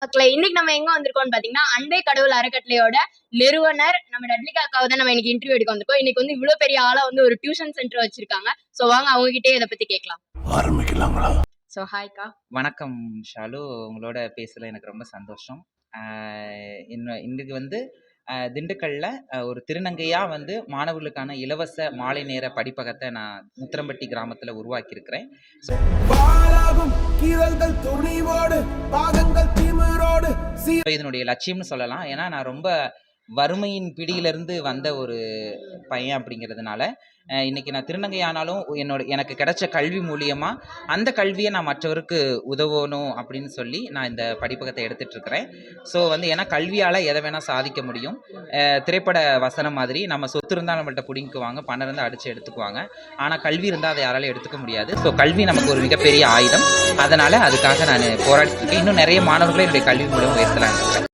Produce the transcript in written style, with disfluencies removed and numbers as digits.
மக்களே, இன்னைக்கு நம்ம எங்க வந்திருக்கோம்னு பாத்தீங்கன்னா, அன்பே கடவுள் அறக்கட்டளையோட நிறுவனர் நம்ம டட்லிகா அக்காவை தான் நம்ம இன்னைக்கு இன்டர்வியூ எடுக்க வந்திருக்கோம். இன்னைக்கு வந்து இவ்வளவு பெரிய ஆளா வந்து ஒரு டியூஷன் சென்டர் வச்சிருக்காங்க. சோ வாங்க அவங்க கிட்டே இதை பத்தி கேட்கலாம். ஆரம்பிக்கலாங்களா? சோ ஹாய்க்கா. வணக்கம் ஷாலு, உங்களோட பேசல எனக்கு ரொம்ப சந்தோஷம். இன்றைக்கு வந்து திண்டுக்கல்ல ஒரு திருநங்கையா வந்து மாணவர்களுக்கான இலவச மாலை நேர படிப்பகத்தை நான் முத்திரம்பட்டி கிராமத்துல உருவாக்கியிருக்கிறேன். இதனுடைய லட்சியம்னு சொல்லலாம். ஏன்னா நான் ரொம்ப வறுமையின் பிடியிலிருந்து வந்த ஒரு பையன் அப்படிங்கிறதுனால இன்னைக்கு நான் திருநங்கை ஆனாலும் எனக்கு கிடைச்ச கல்வி மூலியமா அந்த கல்வியை நான் மற்றவருக்கு உதவணும் அப்படின்னு சொல்லி நான் இந்த படிப்பகத்தை எடுத்துட்டு இருக்கிறேன். ஸோ வந்து ஏன்னா கல்வியால் எதை வேணால் சாதிக்க முடியும். திரைப்பட வசனம் மாதிரி நம்ம சொத்து இருந்தால் நம்மள்ட்ட பிடிங்குவாங்க, பணம் இருந்தால் அடித்து எடுத்துக்குவாங்க. ஆனால் கல்வி இருந்தால் அதை யாராலும் எடுத்துக்க முடியாது. ஸோ கல்வி நமக்கு ஒரு மிகப்பெரிய ஆயுதம். அதனால் அதுக்காக நான் போராடிட்டு இருக்கேன். இன்னும் நிறைய மாணவர்களை என்னுடைய கல்வி மூலம் உயர்த்தலாங்க.